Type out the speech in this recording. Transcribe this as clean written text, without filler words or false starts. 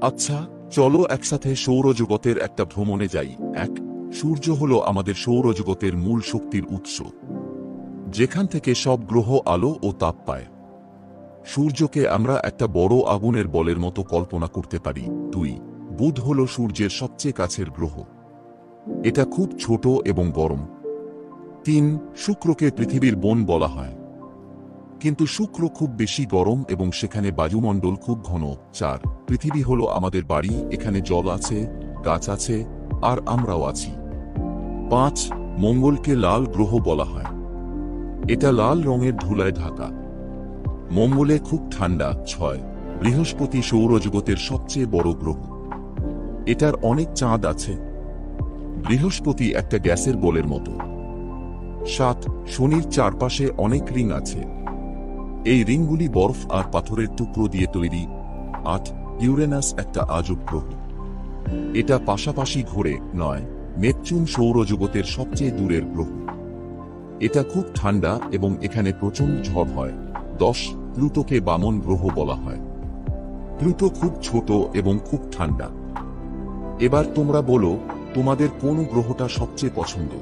আচ্ছা, চলো একসাথে সৌরজগতের একটা ভ্রমণে যাই। এক, সূর্য হলো আমাদের সৌরজগতের মূল শক্তির উৎস, যেখান থেকে সব গ্রহ আলো ও তাপ পায়। সূর্যকে আমরা একটা বড় আগুনের বলের মতো কল্পনা করতে পারি। দুই, বুধ হলো সূর্যের সবচেয়ে কাছের গ্রহ। এটা খুব ছোট এবং গরম। তিন, শুক্রকে পৃথিবীর বোন বলা হয়, কিন্তু শুক্র খুব বেশি গরম এবং সেখানে বায়ুমণ্ডল খুব ঘন। চার, পৃথিবী হলো আমাদের বাড়ি, এখানে জল আছে, গাছ আছে, আর আমরাও আছি। পাঁচ, মঙ্গলকে লাল গ্রহ বলা হয়, এটা লাল রঙের ধুলায় ঢাকা। মঙ্গলে খুব ঠান্ডা। ছয়, বৃহস্পতি সৌরজগতের সবচেয়ে বড় গ্রহ, এটার অনেক চাঁদ আছে। বৃহস্পতি একটা গ্যাসের বলের মতো। সাত, শনির চারপাশে অনেক রিং আছে, এই রিংগুলি বরফ আর পাথরের টুকরো দিয়ে তৈরি। আট, ইউরেনাস একটা আজব গ্রহ, এটা পাশাপাশি ঘোরে। নয়, নেপচুন সৌরজগতের সবচেয়ে দূরের গ্রহ, এটা খুব ঠান্ডা এবং এখানে প্রচণ্ড ঝড় হয়। 10, প্লুটোকে বামন গ্রহ বলা হয়, প্লুটো খুব ছোট এবং খুব ঠান্ডা। এবার তোমরা বলো, তোমাদের কোন গ্রহটা সবচেয়ে পছন্দ?